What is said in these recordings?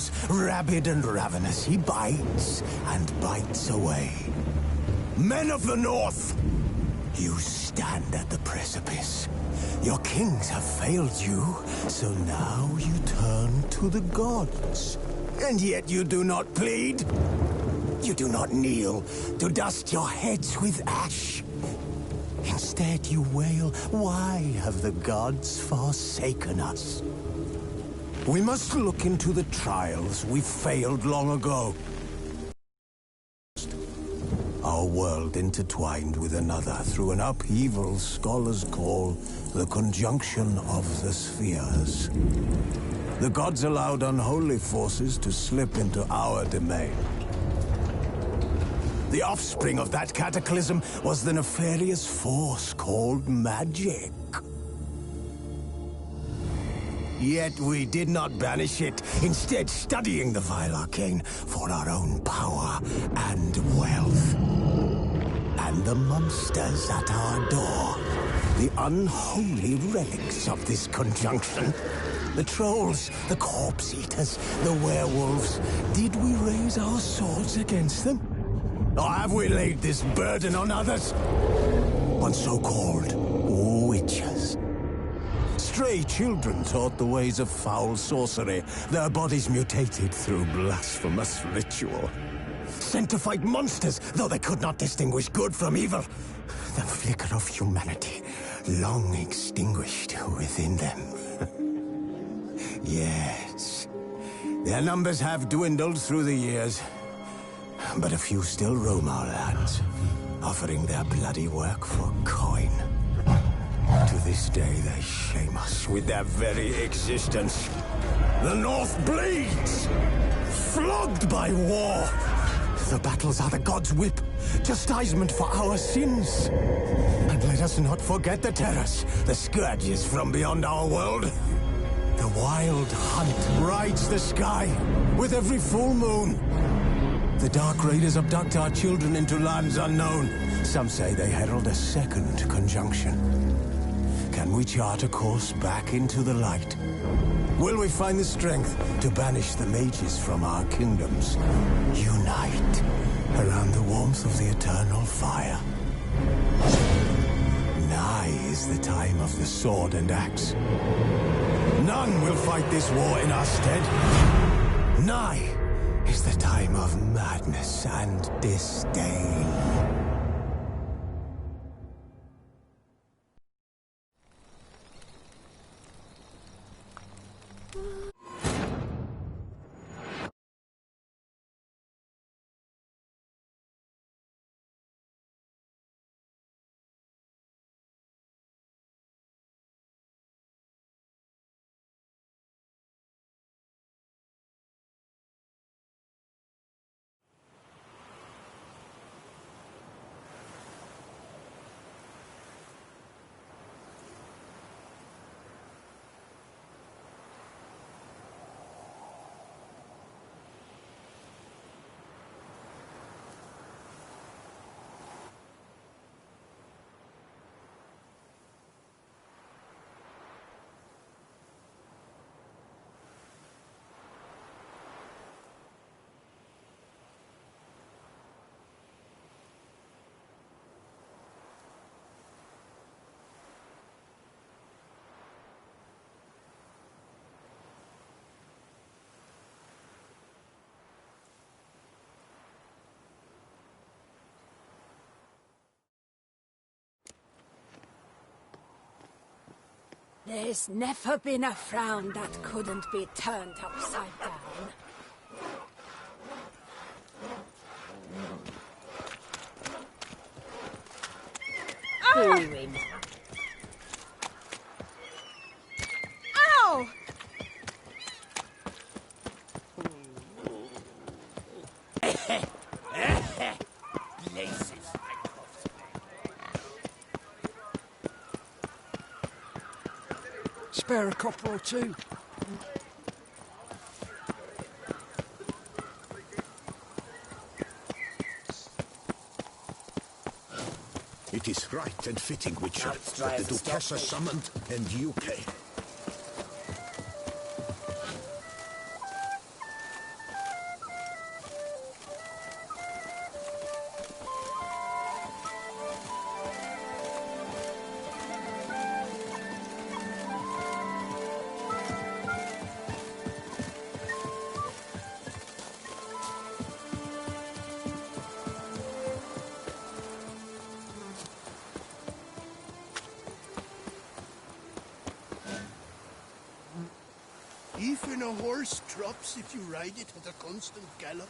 gods, rabid and ravenous, he bites and bites away. Men of the North, you stand at the precipice. Your kings have failed you, so now you turn to the gods. And yet you do not plead. You do not kneel to dust your heads with ash. Instead you wail, why have the gods forsaken us? We must look into the trials we failed long ago. Our world intertwined with another through an upheaval scholars call the conjunction of the spheres. The gods allowed unholy forces to slip into our domain. The offspring of that cataclysm was the nefarious force called magic. Yet we did not banish it, instead studying the vile arcane for our own power and wealth. And the monsters at our door, the unholy relics of this conjunction. The trolls, the corpse-eaters, the werewolves. Did we raise our swords against them? Or have we laid this burden on others? On so-called witches. Stray children taught the ways of foul sorcery, their bodies mutated through blasphemous ritual. Sent to fight monsters, though they could not distinguish good from evil. The flicker of humanity, long extinguished within them. Yes, their numbers have dwindled through the years, but a few still roam our lands, offering their bloody work for coin. To this day, they shame us with their very existence. The North bleeds, flogged by war. The battles are the gods' whip, chastisement for our sins. And let us not forget the terrors, the scourges from beyond our world. The wild hunt rides the sky with every full moon. The Dark Raiders abduct our children into lands unknown. Some say they herald a second conjunction. Can we chart a course back into the light? Will we find the strength to banish the mages from our kingdoms? Unite around the warmth of the eternal fire. Nigh is the time of the sword and axe. None will fight this war in our stead. Nigh is the time of madness and disdain. There's never been a frown that couldn't be turned upside down. Ah! Ow! Laces. Spare a copper or two. It is right and fitting, Witcher, that the Duchess is summoned and you pay. when a horse drops if you ride it at a constant gallop?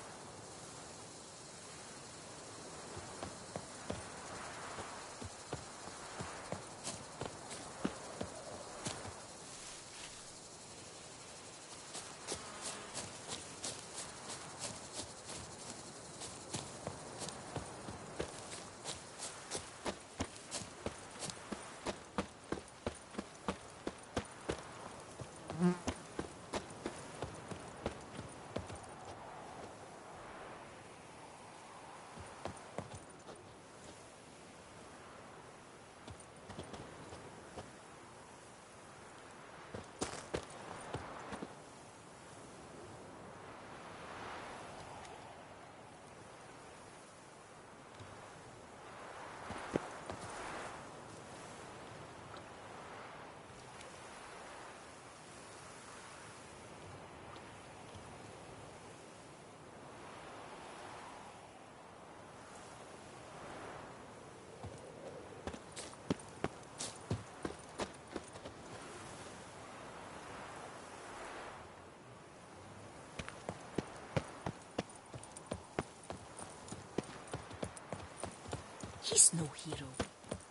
He's no hero.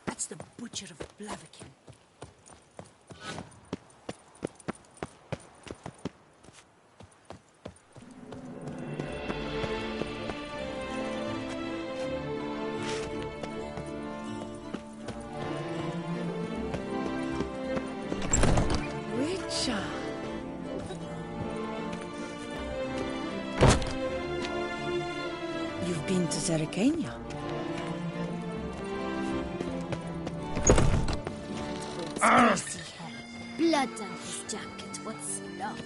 That's the Butcher of Blaviken. Richard. You've been to Zerrikania? Blood on his jacket, what's love?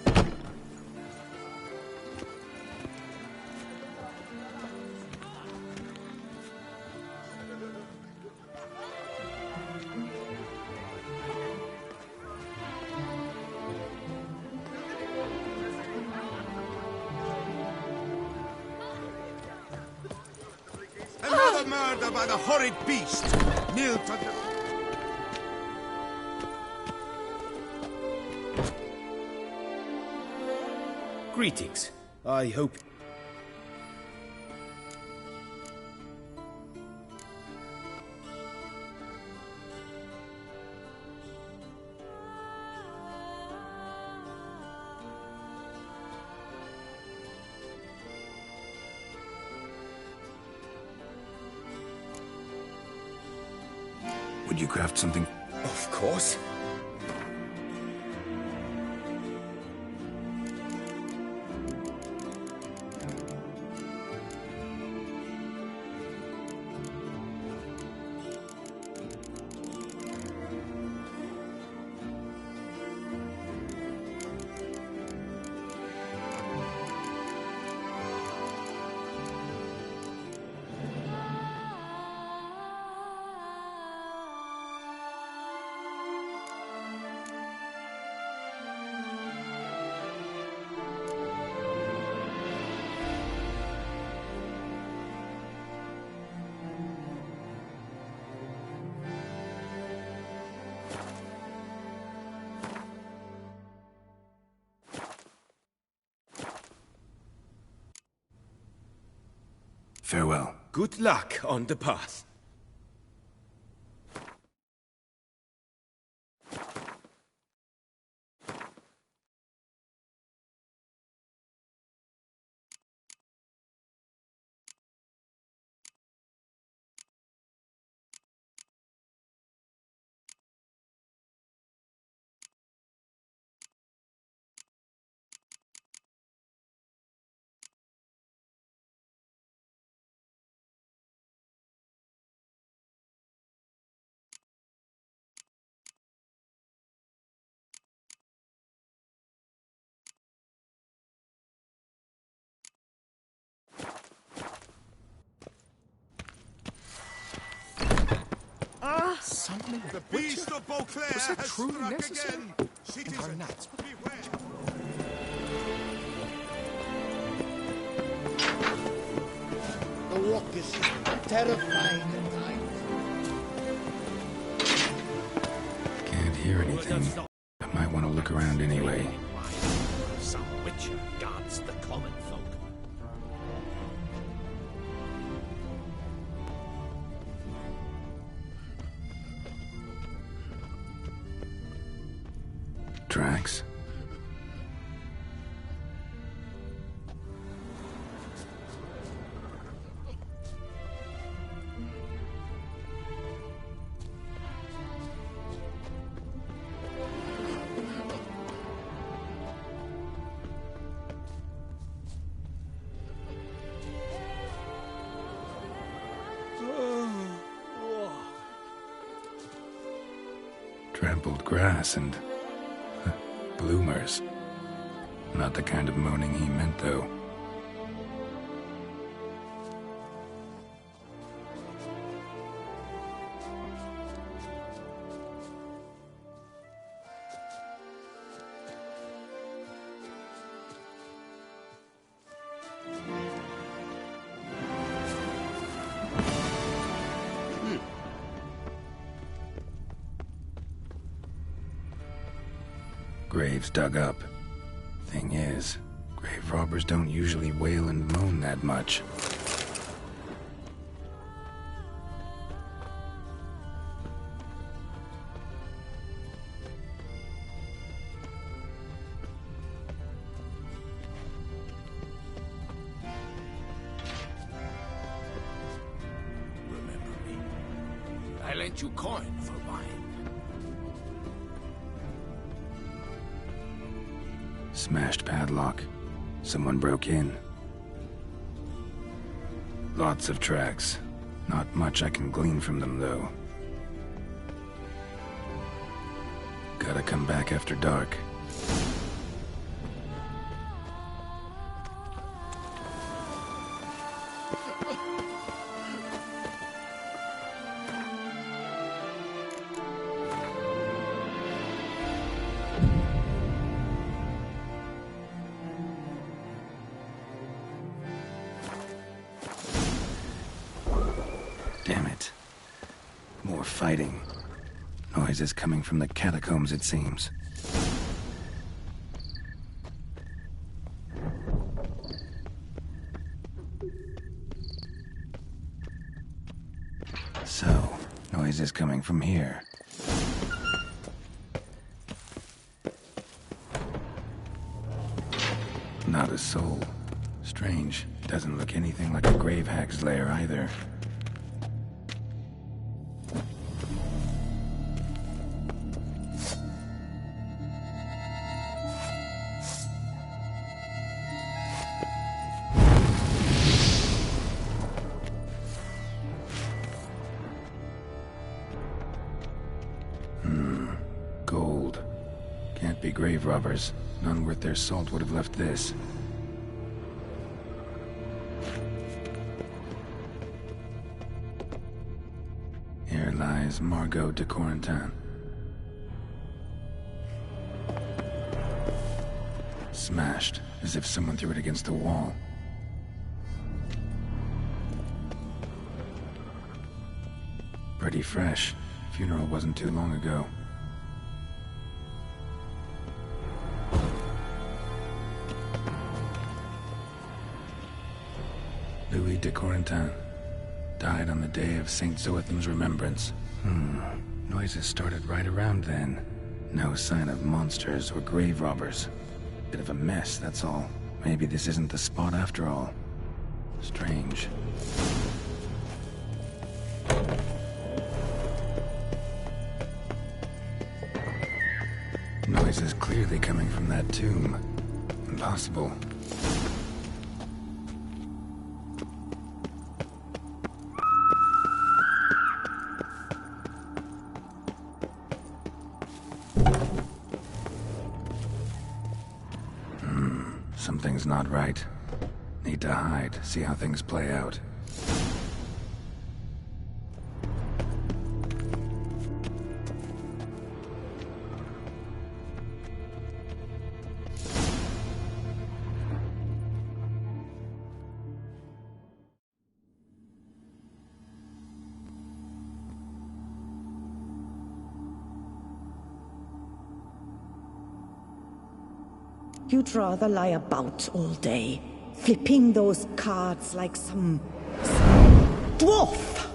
Another murder by the horrid beast! Kneel to the... Greetings. I hope... Would you craft something? Of course. Farewell. Good luck on the path. Summoning the beast of Beauclair Was that has truly struck necessary? again. Citizens, beware. The rock is terrifying at times. Can't hear anything. I might want to look around anyway. Some witcher guards the common folk. Tracks? Trampled grass and bloomers. Not the kind of moaning he meant, though. Graves dug up. Thing is, grave robbers don't usually wail and moan that much. Remember me. I lent you coin for mine. Smashed padlock. Someone broke in. Lots of tracks. Not much I can glean from them, though. Gotta come back after dark. Damn it. More fighting. Noises coming from the catacombs, it seems. So, noises coming from here. Not a soul. Strange. Doesn't look anything like a grave hag's lair either. Gold. Can't be grave robbers. None worth their salt would have left this. Here lies Margot de Corentin. Smashed, as if someone threw it against the wall. Pretty fresh. Funeral wasn't too long ago. Louis de Corentin. Died on the day of St. Zoetham's remembrance. Noises started right around then. No sign of monsters or grave robbers. Bit of a mess, that's all. Maybe this isn't the spot after all. Strange. Noises clearly coming from that tomb. Impossible. Something's not right. Need to hide, see how things play out. You'd rather lie about all day, flipping those cards like some dwarf.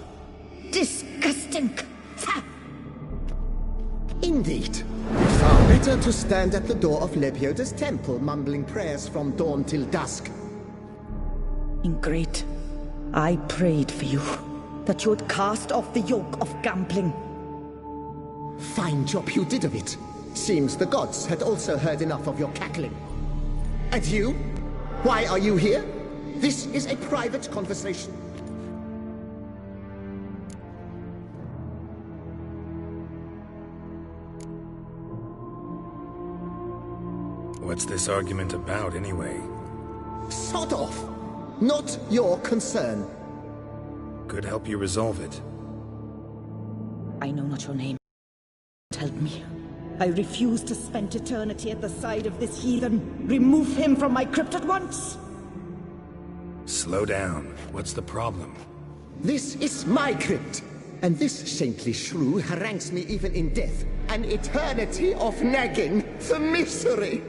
Disgusting. Indeed. Far better to stand at the door of Lebioda's temple, mumbling prayers from dawn till dusk. Ingrid, I prayed for you, that you would cast off the yoke of gambling. Fine job you did of it. Seems the gods had also heard enough of your cackling. And you? Why are you here? This is a private conversation. What's this argument about, anyway? Sod off! Not your concern. Could help you resolve it. I know not your name. Help me. I refuse to spend eternity at the side of this heathen. Remove him from my crypt at once! Slow down. What's the problem? This is my crypt, and this saintly shrew harangues me even in death. An eternity of nagging, the misery!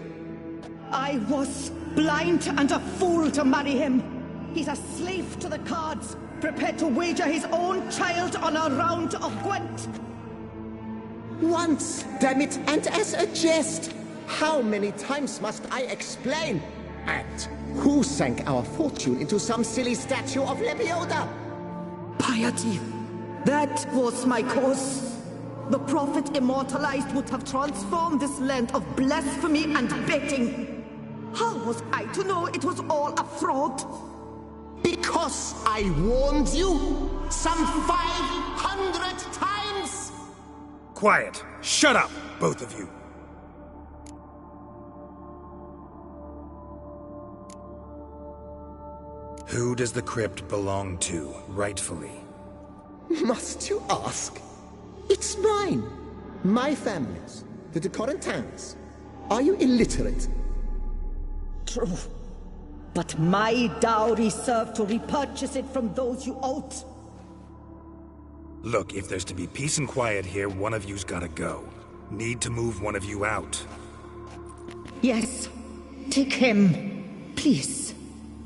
I was blind and a fool to marry him. He's a slave to the cards, prepared to wager his own child on a round of Gwent. Once, damn it, and as a jest. How many times must I explain? And who sank our fortune into some silly statue of Lebioda? Piety. That was my cause. The prophet immortalized would have transformed this land of blasphemy and betting. How was I to know it was all a fraud? Because I warned you some 500 times! Quiet! Shut up, both of you! Who does the crypt belong to, rightfully? Must you ask? It's mine. My family's. The de Corentans. Are you illiterate? True. But my dowry served to repurchase it from those you owed. Look, if there's to be peace and quiet here, one of you's gotta go. Need to move one of you out. Yes. Take him. Please.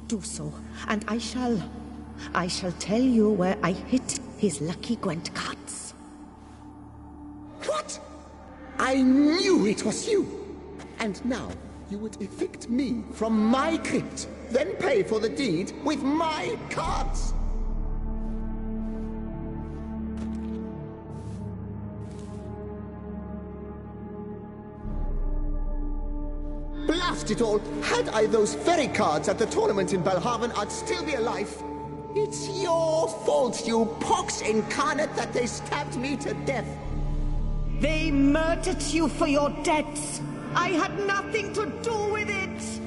Do so. And I shall tell you where I hid his lucky Gwent cards. What? I knew it was you! And now, you would evict me from my crypt, then pay for the deed with my cards! Blast it all! Had I those very cards at the tournament in Belhaven, I'd still be alive. It's your fault, you pox incarnate, that they stabbed me to death. They murdered you for your debts. I had nothing to do with it.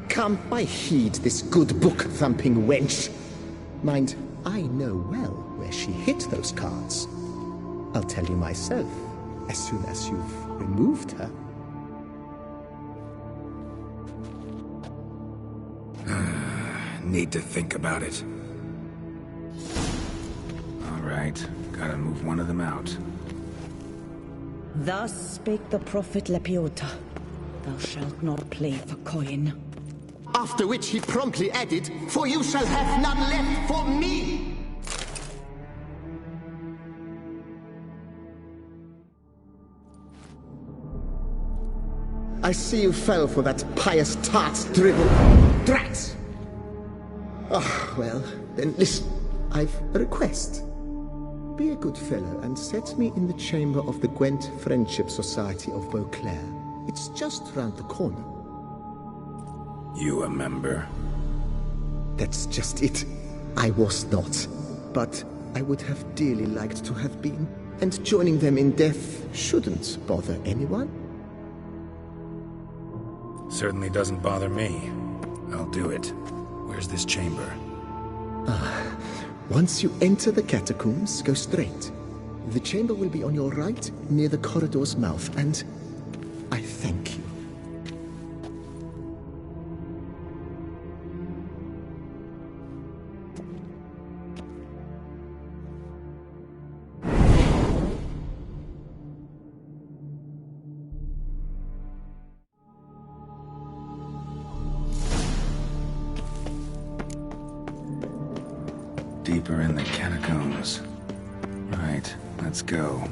Come, I heed this good book-thumping wench. Mind, I know well where she hid those cards. I'll tell you myself, as soon as you've removed her. Need to think about it. All right, gotta move one of them out. Thus spake the prophet Lebioda. Thou shalt not play for coin. After which he promptly added, "For you shall have none left for me!" I see you fell for that pious tart's drivel. Drats! Ah, well, then listen. I've a request. Be a good fellow and set me in the chamber of the Gwent Friendship Society of Beauclair. It's just round the corner. You a member? That's just it. I was not. But I would have dearly liked to have been. And joining them in death shouldn't bother anyone. Certainly doesn't bother me. I'll do it. Where's this chamber? Once you enter the catacombs, go straight. The chamber will be on your right, near the corridor's mouth, and I thank you. deeper in the catacombs. Right, let's go.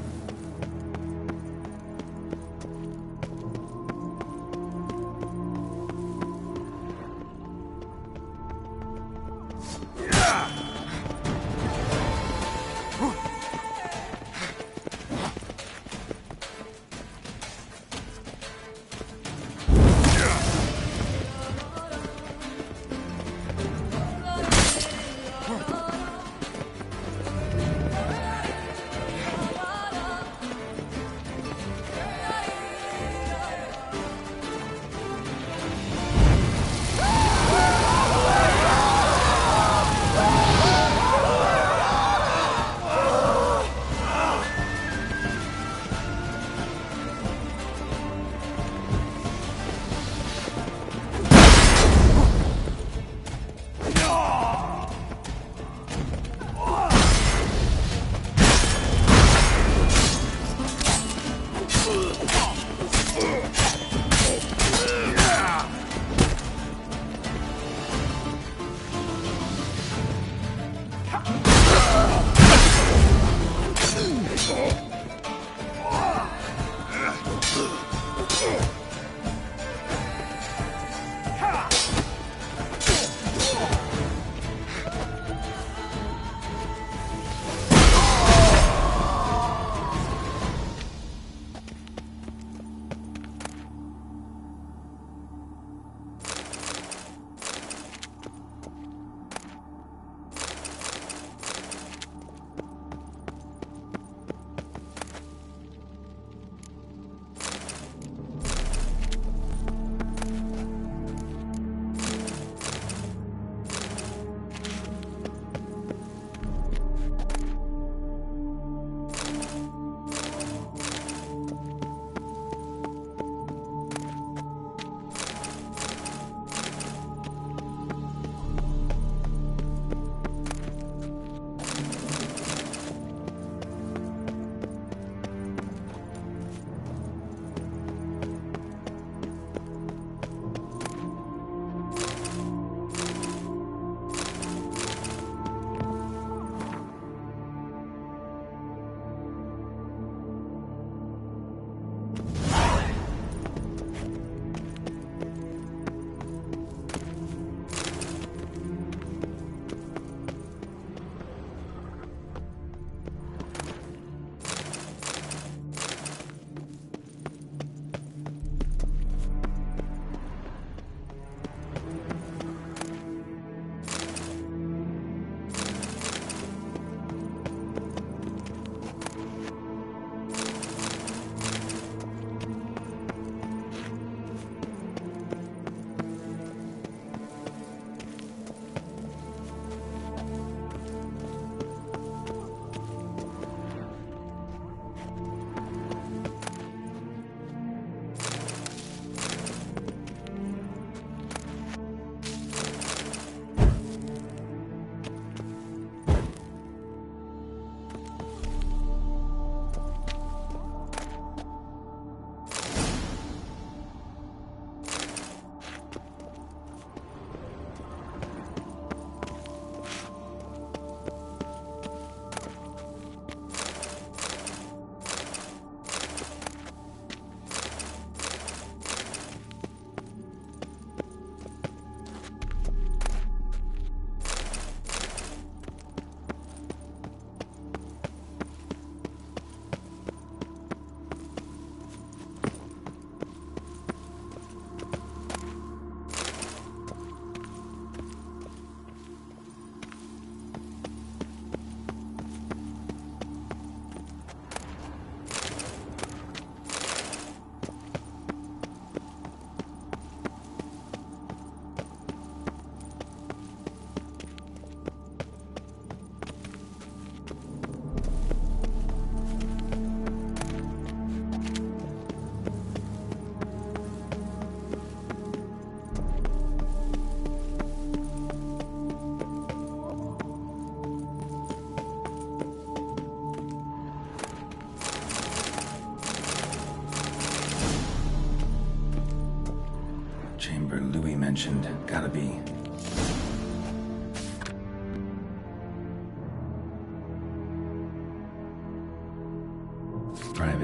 Louis mentioned. Gotta be.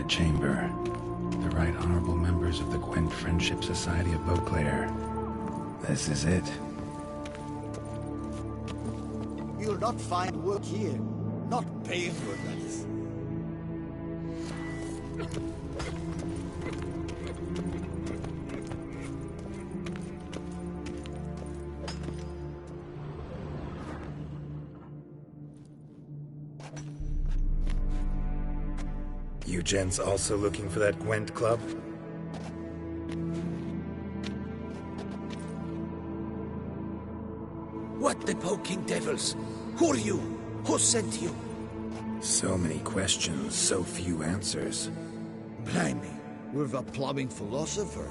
chamber. The Right Honorable members of the Gwent Friendship Society of Beauclair. This is it. You'll not find work here. Not paying for that. You gents also looking for that Gwent club? What the poking devils? Who are you? Who sent you? So many questions, so few answers. Blimey, we're the plumbing philosopher.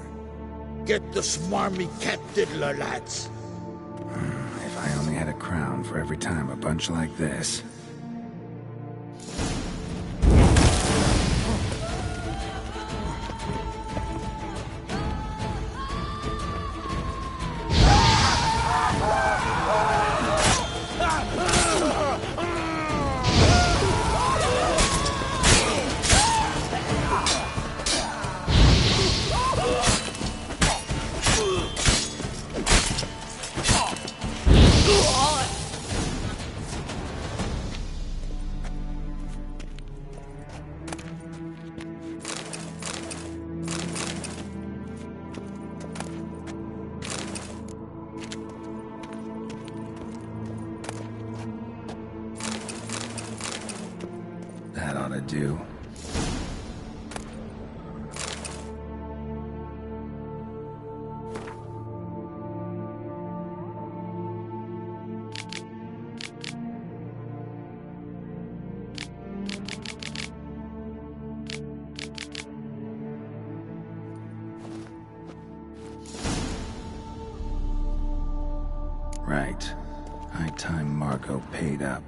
Get the smarmy cat diddler, lads. If I only had a crown for every time a bunch like this. That ought to do. Right. High time Margot paid up.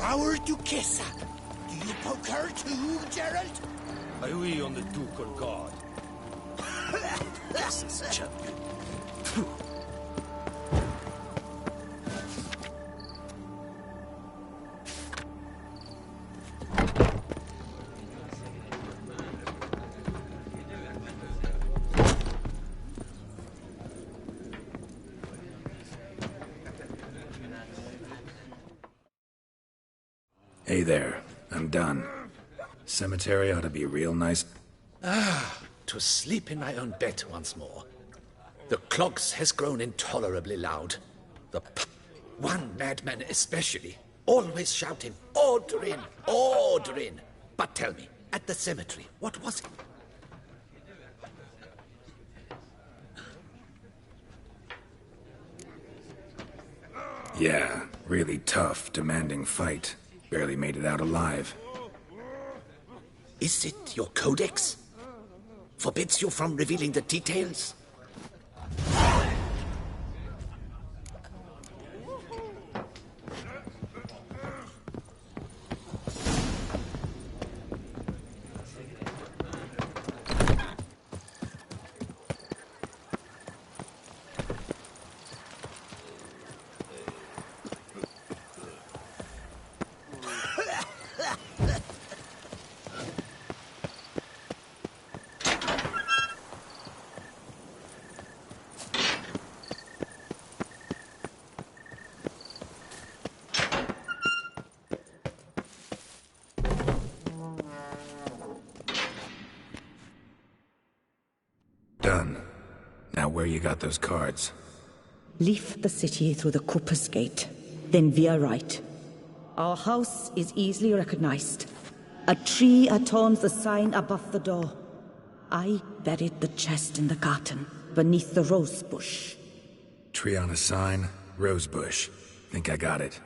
Our Duchessa. Do you poke her too, Geralt? Are we on the Duke or God? This is champion. Hey there, I'm done. Cemetery ought to be real nice. To sleep in my own bed once more. The clogs has grown intolerably loud. One madman especially, always shouting, "Order in! Order in!" But tell me, at the cemetery, what was it? Yeah, really tough, demanding fight. Barely made it out alive. Is it your codex? Forbids you from revealing the details? Done. Now where you got those cards? Leave the city through the Cooper's Gate, then veer right. Our house is easily recognized. A tree adorns the sign above the door. I buried the chest in the garden, beneath the rose bush. Tree on a sign, rose bush. Think I got it.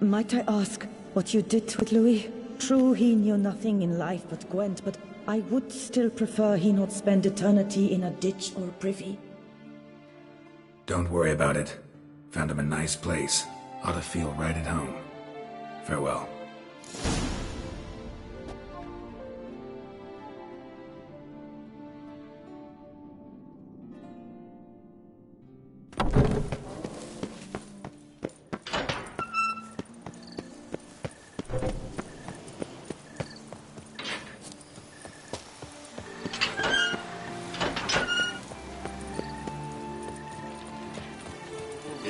Might I ask what you did with Louis? True, he knew nothing in life but Gwent, but I would still prefer he not spend eternity in a ditch or privy. Don't worry about it. Found him a nice place. Ought to feel right at home. Farewell.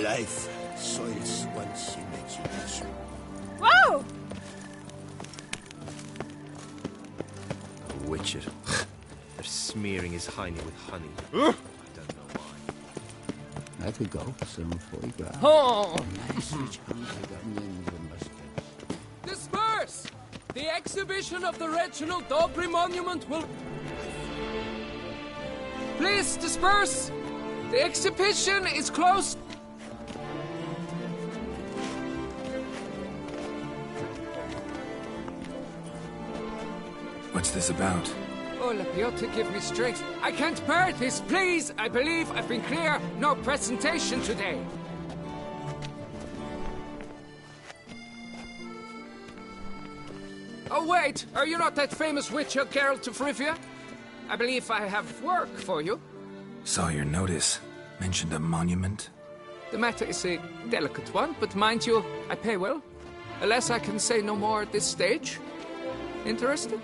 Life soils one's imagination. Whoa! Witcher. They're smearing his hiney with honey. I don't know why. I could go some photograph. Oh! Message comes with onions and mustards. Disperse! The exhibition of the Reginald Dobry Monument will... Please, disperse! The exhibition is closed. What's this about? Oh, Lapiotta, give me strength. I can't bear this, please! I believe I've been clear. No presentation today. Oh, wait! Are you not that famous witcher, Geralt of Rivia? I believe I have work for you. Saw your notice. Mentioned a monument. The matter is a delicate one, but mind you, I pay well. Alas, I can say no more at this stage. Interested?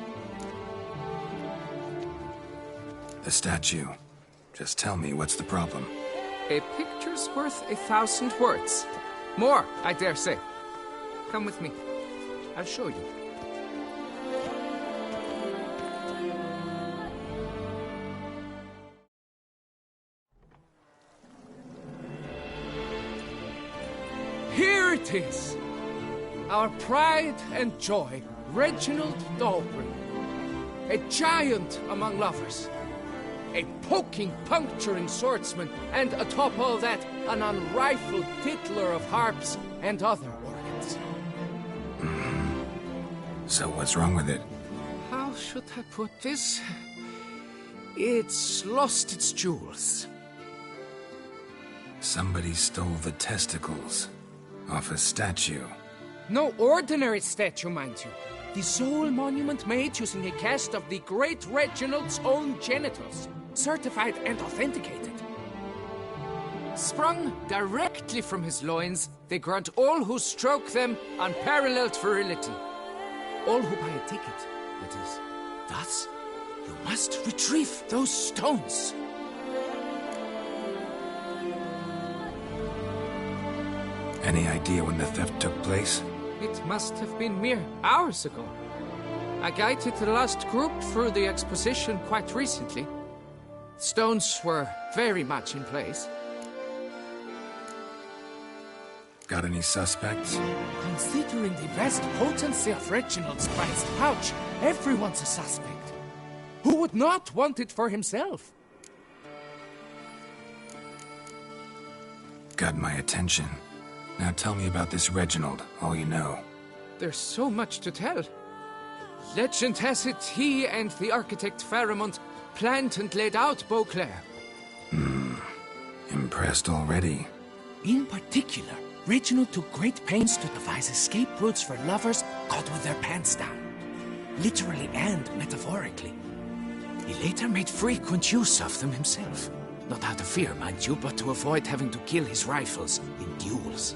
The statue. Just tell me what's the problem. A picture's worth 1,000 words. More, I dare say. Come with me. I'll show you. Here it is! Our pride and joy, Reginald Dobry. A giant among lovers. A poking, puncturing swordsman, and atop all that, an unrifled tittler of harps and other organs. So what's wrong with it? How should I put this? It's lost its jewels. Somebody stole the testicles off a statue. No ordinary statue, mind you. The sole monument made using a cast of the great Reginald's own genitals, certified and authenticated. Sprung directly from his loins, they grant all who stroke them unparalleled virility. All who buy a ticket, that is. Thus, You must retrieve those stones. Any idea when the theft took place? It must have been mere hours ago. I guided the last group through the exposition quite recently. Stones were very much in place. Got any suspects? Considering the vast potency of Reginald's prized pouch, everyone's a suspect. Who would not want it for himself? Got my attention. Now tell me about this Reginald, all you know. There's so much to tell. Legend has it he and the architect Faramond planned and laid out Beauclair. Impressed already. In particular, Reginald took great pains to devise escape routes for lovers caught with their pants down. Literally and metaphorically. He later made frequent use of them himself. Not out of fear, mind you, but to avoid having to kill his rivals in duels.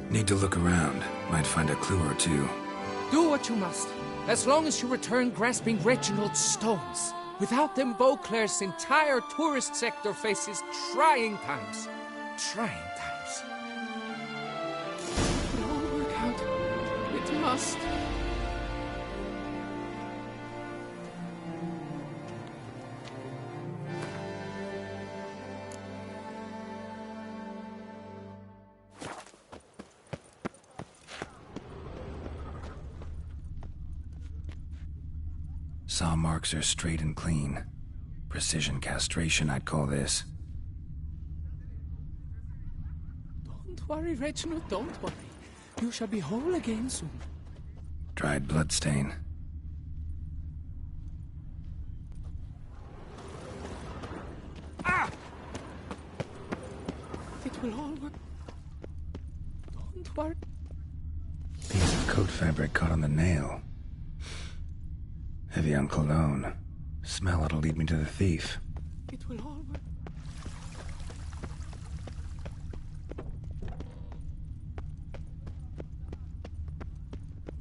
Need to look around. Might find a clue or two. Do what you must, as long as you return grasping Reginald's stones. Without them, Beauclair's entire tourist sector faces trying times. Trying times. It will all work out. It must. Saw marks are straight and clean. Precision castration, I'd call this. Don't worry, Reginald, don't worry. You shall be whole again soon. Dried bloodstain. Ah! It will all work. Don't worry. Piece of coat fabric caught on the nail. Heavy on cologne. Smell it'll lead me to the thief. It will all work.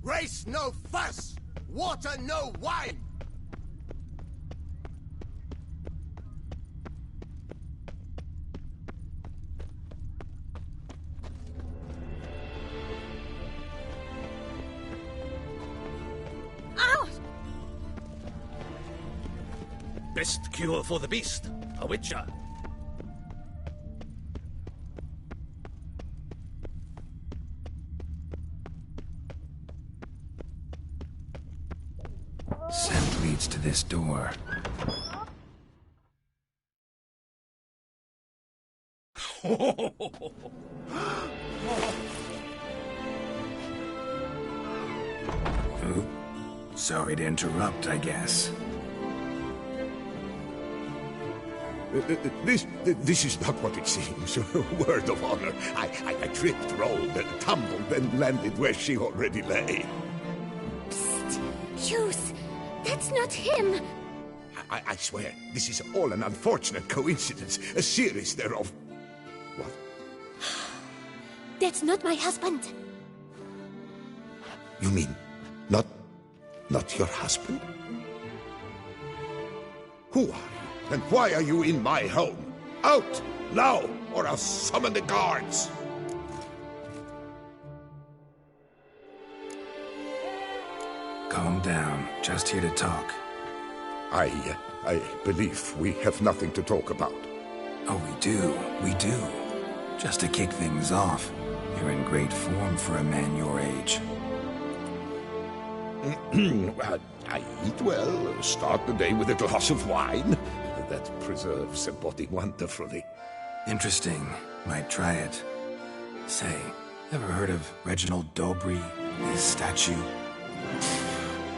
Race no fuss! Water no wine! Best cure for the beast, a witcher. Scent leads to this door. Oop. Sorry to interrupt, I guess. This is not what it seems. Word of honor. I tripped, rolled, tumbled, and landed where she already lay. Psst! Hughes! That's not him! I swear, this is all an unfortunate coincidence. A series thereof. What? That's not my husband. You mean, not your husband? Who are you? And why are you in my home? Out! Now! Or I'll summon the guards! Calm down. Just here to talk. I believe we have nothing to talk about. Oh, we do. Just to kick things off, you're in great form for a man your age. I eat well, start the day with a glass of wine. That preserves a body wonderfully. Interesting. Might try it. Say, ever heard of Reginald Dobry, his statue?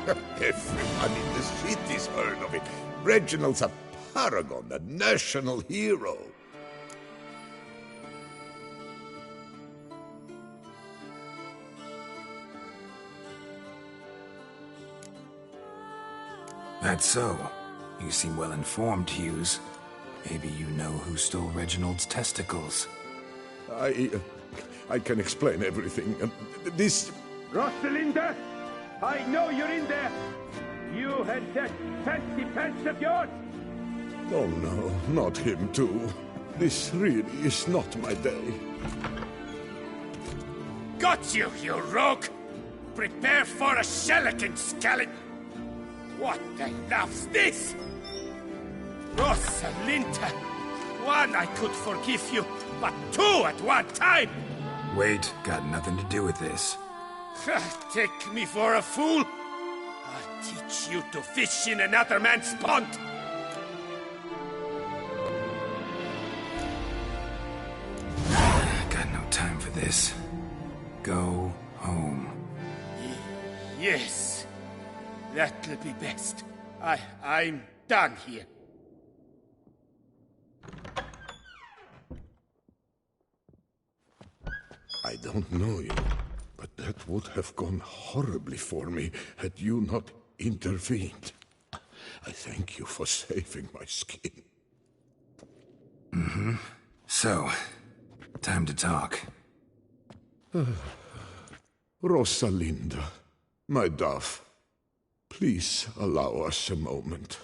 Everyone in the city's heard of it. Reginald's a paragon, a national hero. That's so. You seem well informed, Hughes. Maybe you know who stole Reginald's testicles. I can explain everything. This... Rosalinda, I know you're in there. You and that fancy pants of yours. Oh no, not him too. This really is not my day. Got you, you rogue! Prepare for a shellacking, scallop! What the love's this? Rosalinda! One, I could forgive you, but two at one time! Wait, got nothing to do with this. Take me for a fool? I'll teach you to fish in another man's pond! Got no time for this. Go home. Yes, that'll be best. I'm done here. I don't know you, but that would have gone horribly for me had you not intervened. I thank you for saving my skin. Mm-hmm. So, time to talk. Rosalinda, my dove, please allow us a moment.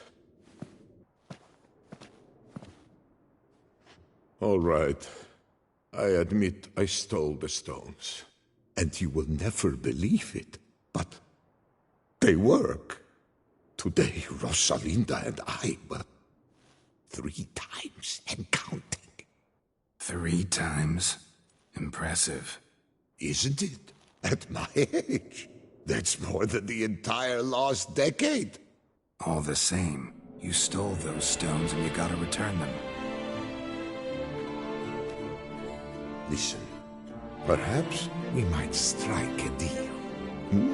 All right. I admit I stole the stones. And you will never believe it, but they work. Today, Rosalinda and I were 3 times and counting. 3 times? Impressive. Isn't it? At my age. That's more than the entire last decade. All the same, you stole those stones and you gotta return them. Listen, perhaps we might strike a deal. Hmm?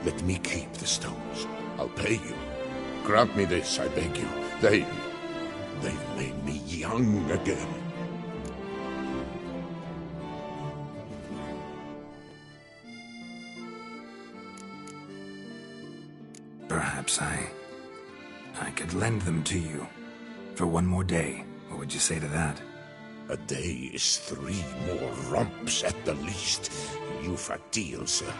Let me keep the stones. I'll pay you. Grant me this, I beg you. They've made me young again. Perhaps I could lend them to you. For 1 more day. What would you say to that? A day is 3 more romps at the least. You've a deal, sir.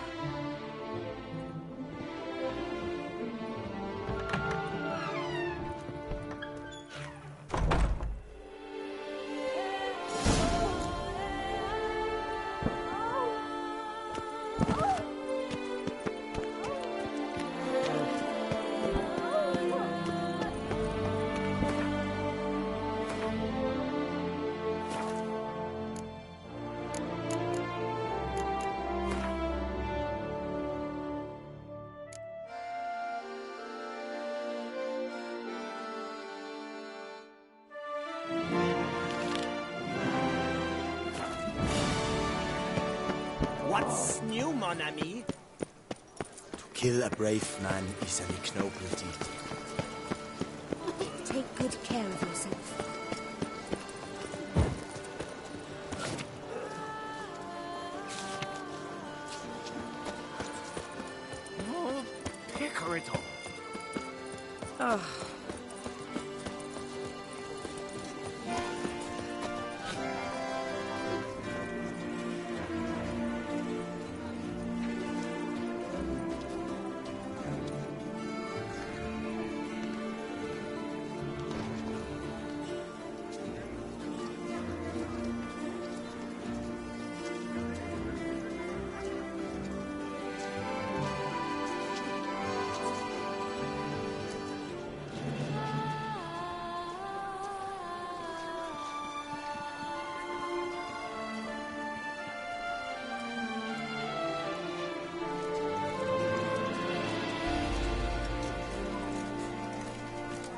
What's new, mon ami? To kill a brave man is an ignoble deed. Take good care of yourself. No, pecorito. Oh.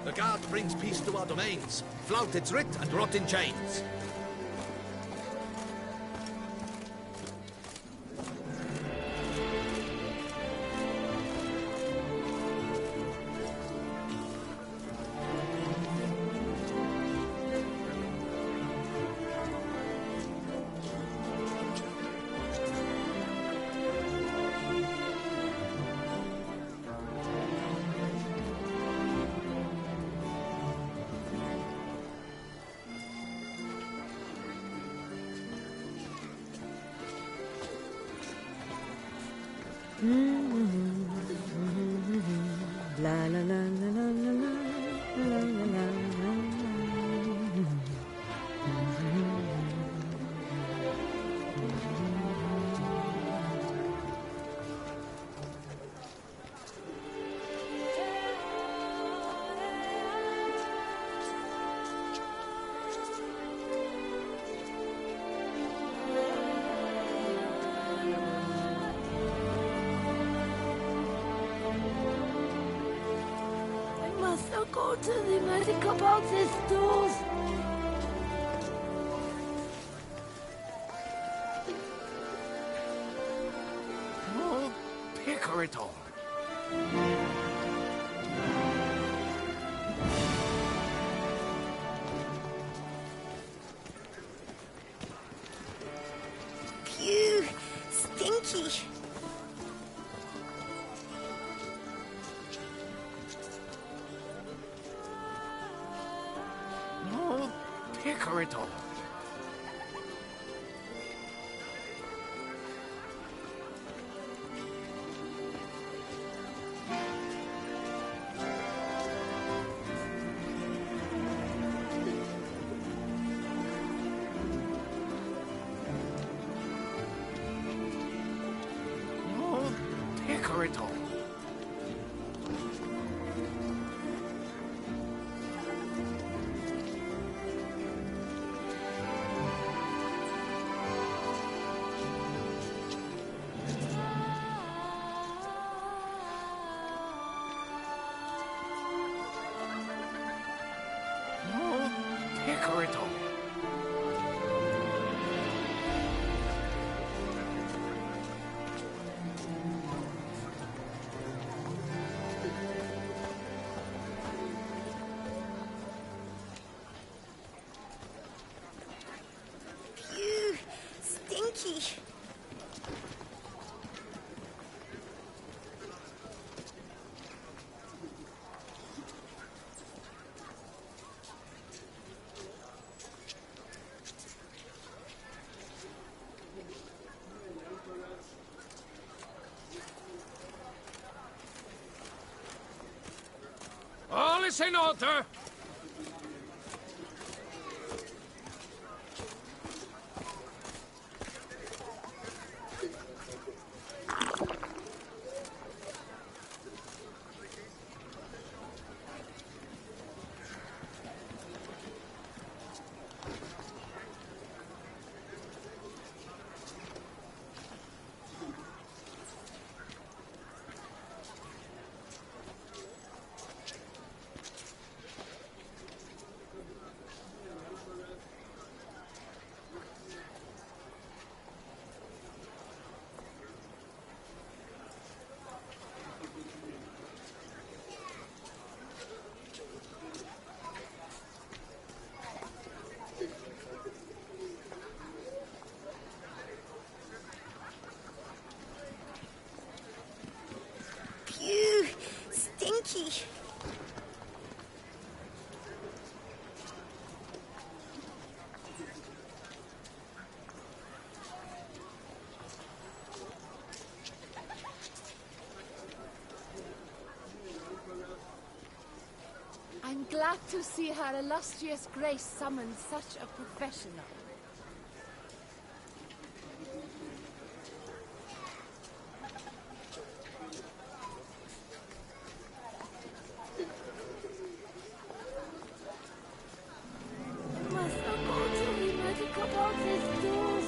The guard brings peace to our domains. Flout its writ and rot in chains. La la la la la la la la la la la. Go to the medical boxes, stores. Oh, Pickeriton. Phew, stinky. Oh, Pickeriton. Oh, Pickeriton. Oh, Pickeriton. Phew, stinky. All is in order. Phew, stinky. I'm glad to see her illustrious grace summon such a professional. I must not go to the medical boxes, stores.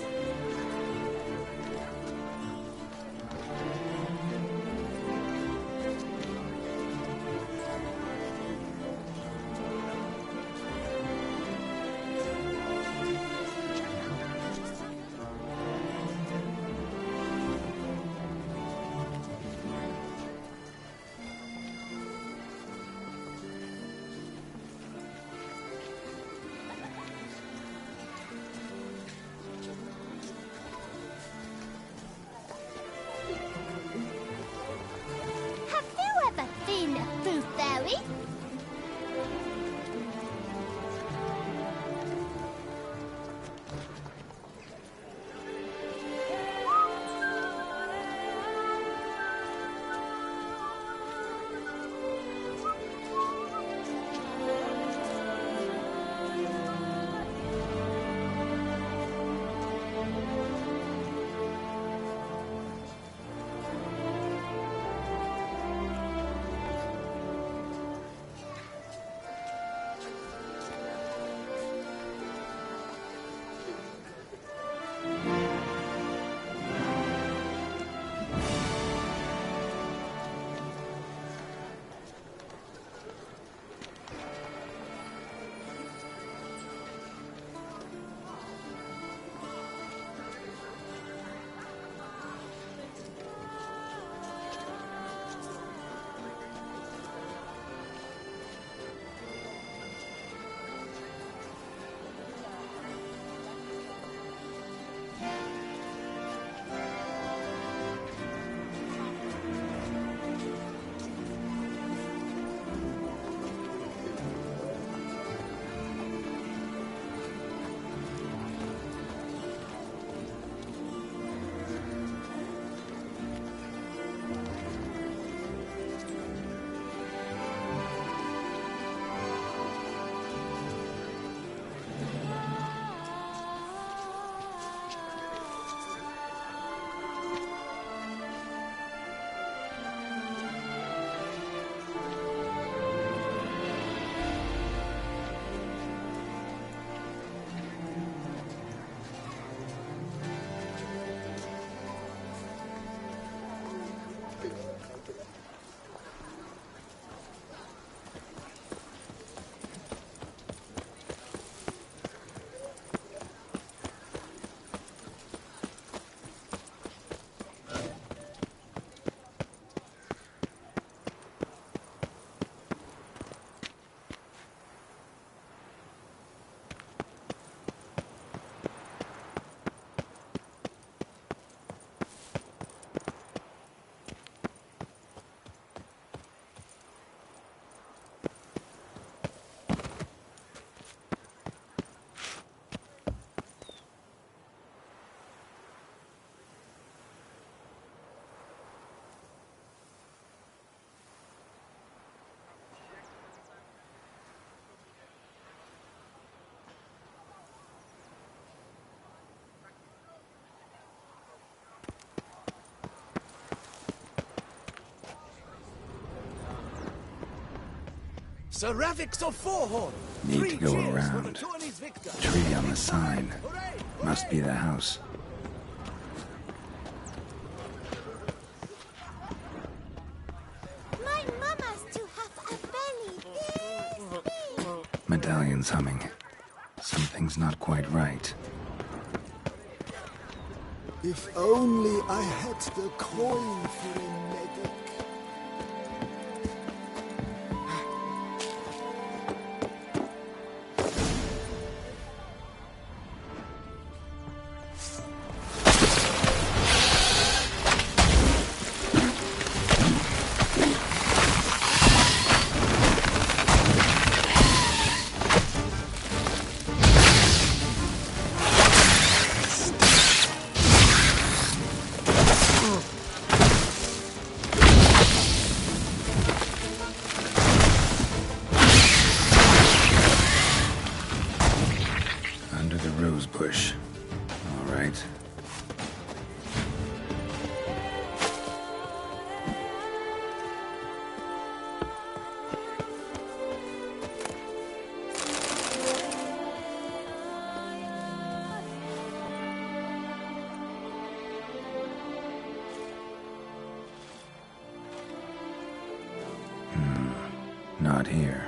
Sir Ravix of Forehorn. Need to go around. Tree on the sign. Must be the house. My mama's to have a belly this big. Medallion's humming. Something's not quite right. If only I had the coin for a medic. Under the rose bush. All right. Not here.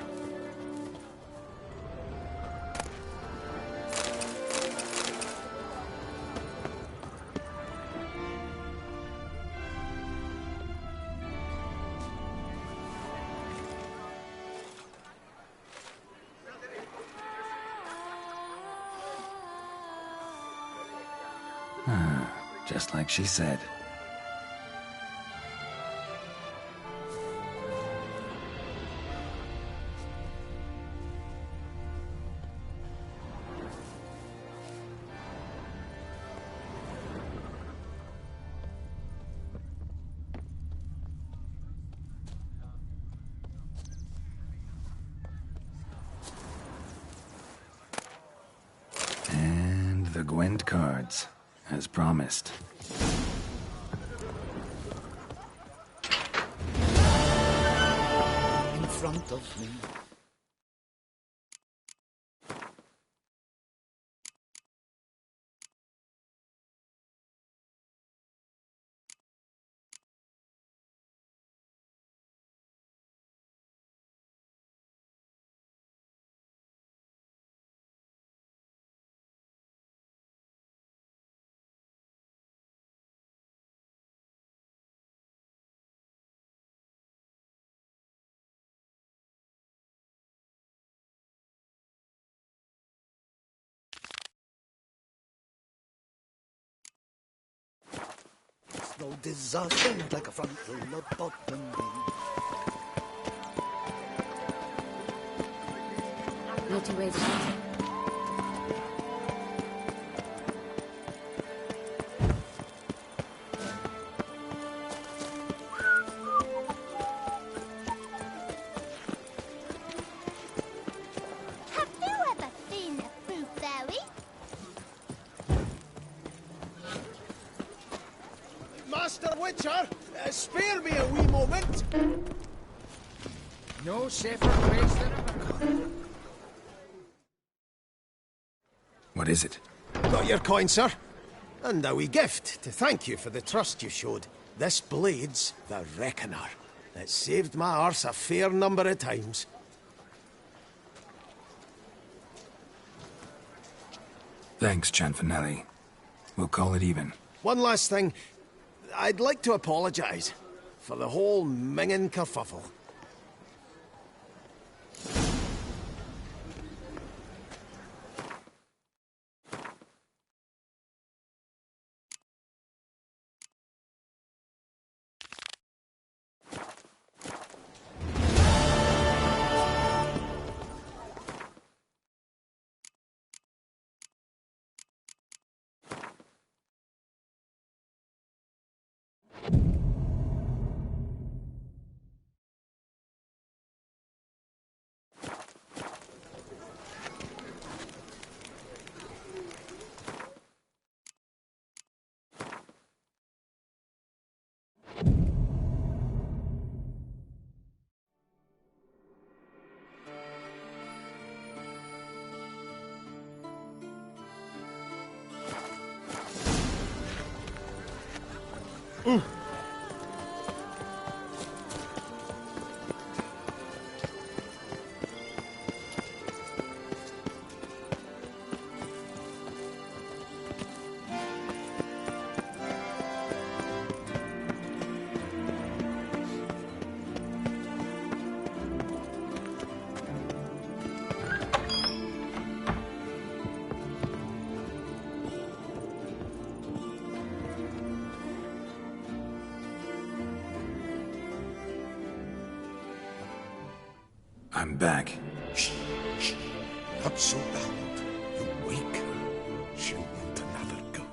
Just like she said. And the Gwent cards, as promised. In front of me. No disaster like a frontal lobotomy. Naughty ways of eating. Have you ever seen a fruit fairy? Master Witcher, spare me a wee moment. No safer place than a Macon. What is it? Got your coin, sir. And a wee gift to thank you for the trust you showed. This blade's the Reckoner. It saved my arse a fair number of times. Thanks, Cianfanelli. We'll call it even. One last thing. I'd like to apologise for the whole mingin' kerfuffle. I'm back. Shh, shh. Not so loud. You wake her. She'll want another go.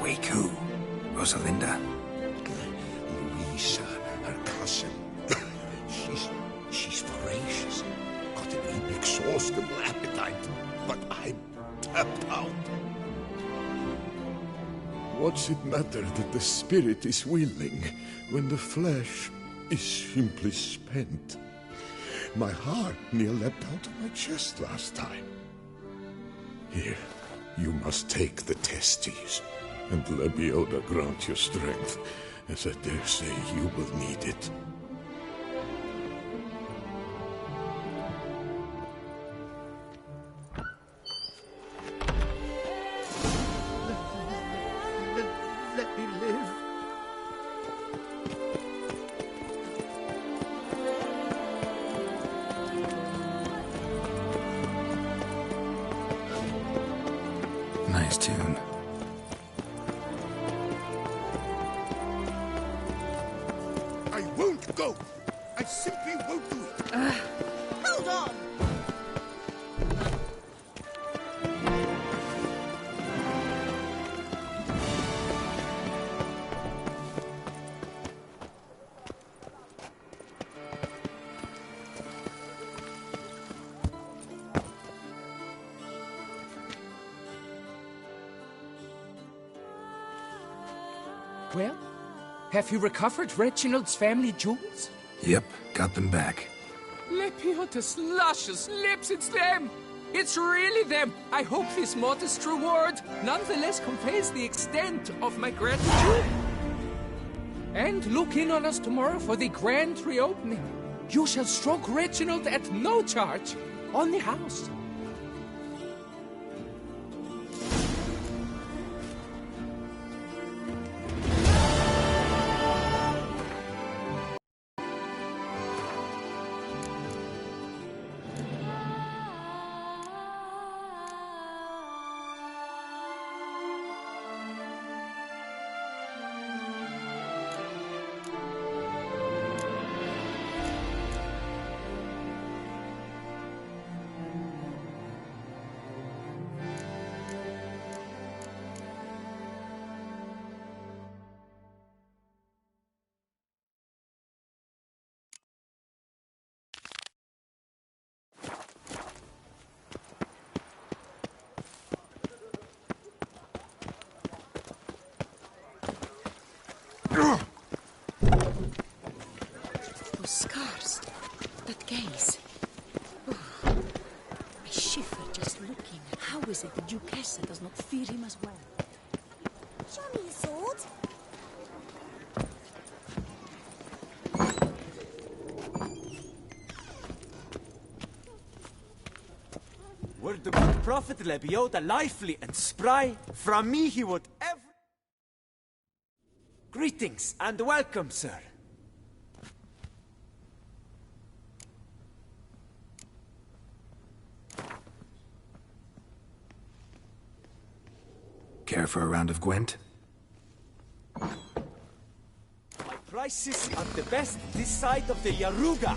Wake who? Rosalinda? Louisa, her cousin. She's voracious. Got an inexhaustible appetite. But I'm tapped out. What's it matter that the spirit is willing when the flesh is simply spent? My heart near leapt out of my chest last time. Here, you must take the testes, and Lebioda grant your strength, as I dare say you will need it. Let me live. Nice tune. I won't go! I simply won't do it! Hold on! Well, have you recovered Reginald's family jewels? Yep, got them back. Lepioda's luscious lips, it's them! It's really them! I hope this modest reward nonetheless conveys the extent of my gratitude. And look in on us tomorrow for the grand reopening. You shall stroke Reginald at no charge on the house. Those scars. That gaze. Oh, I shiver just looking. How is it that Duchessa does not fear him as well? Show me your sword. Were the good prophet Lebioda lively and spry, from me he would ever... Greetings and welcome, sir. Care for a round of Gwent? My prices are the best this side of the Yaruga.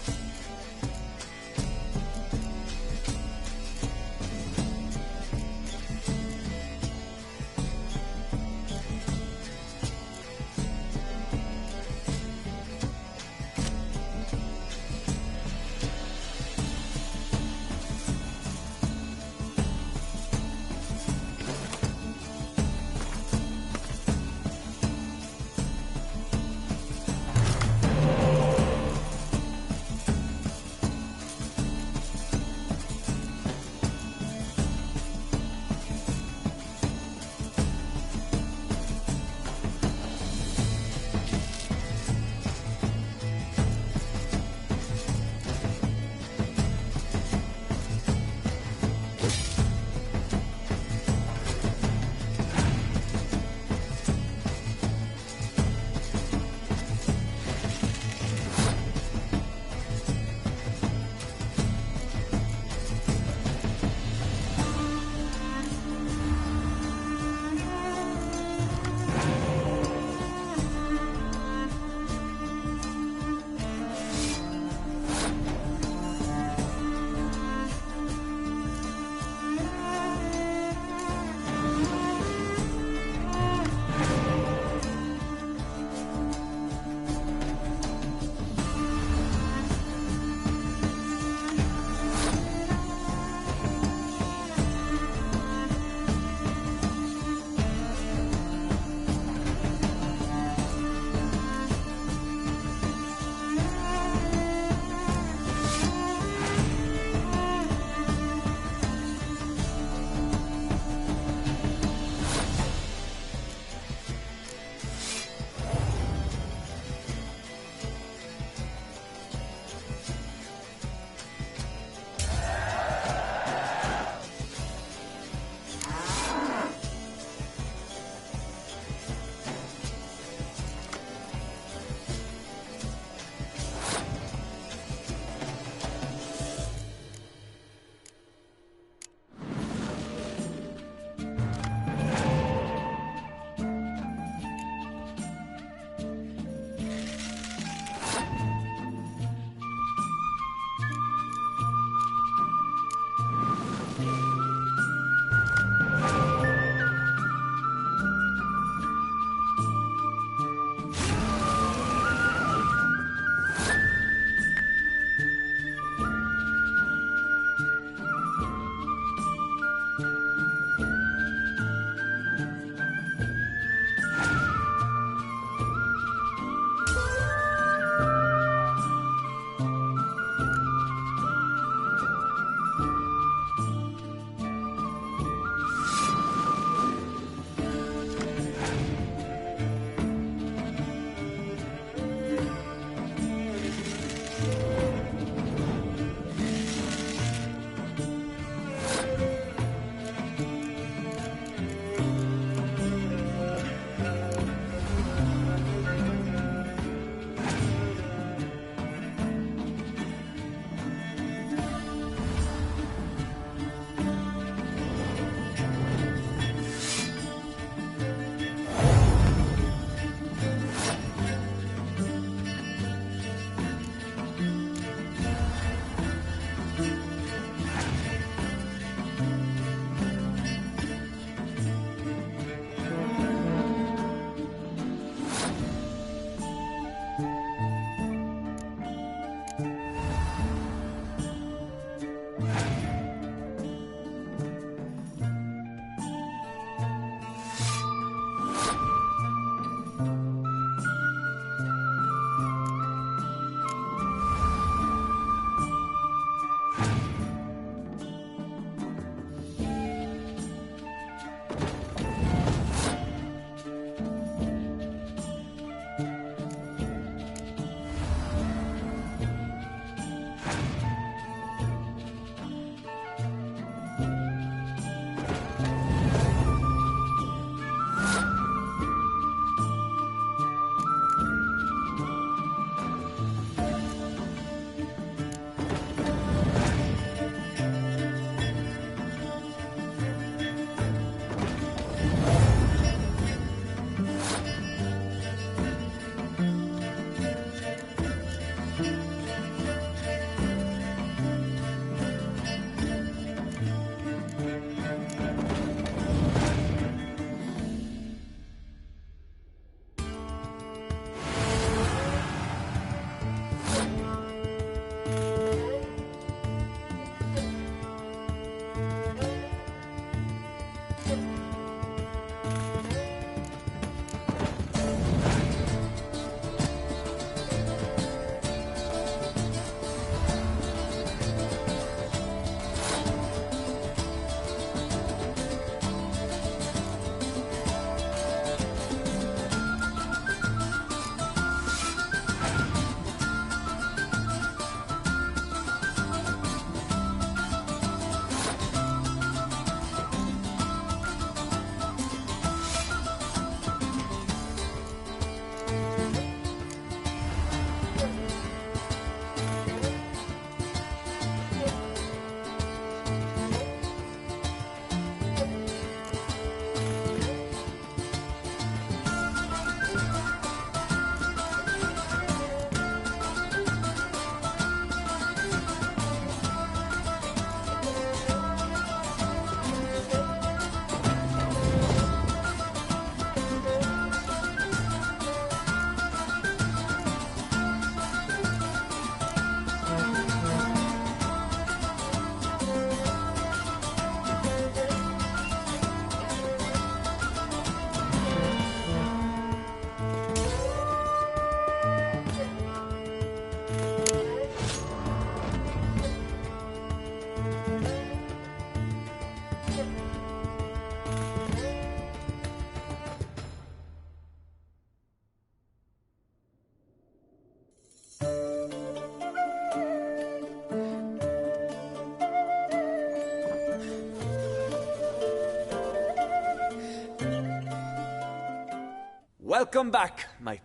Welcome back, my...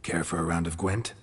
Care for a round of Gwent?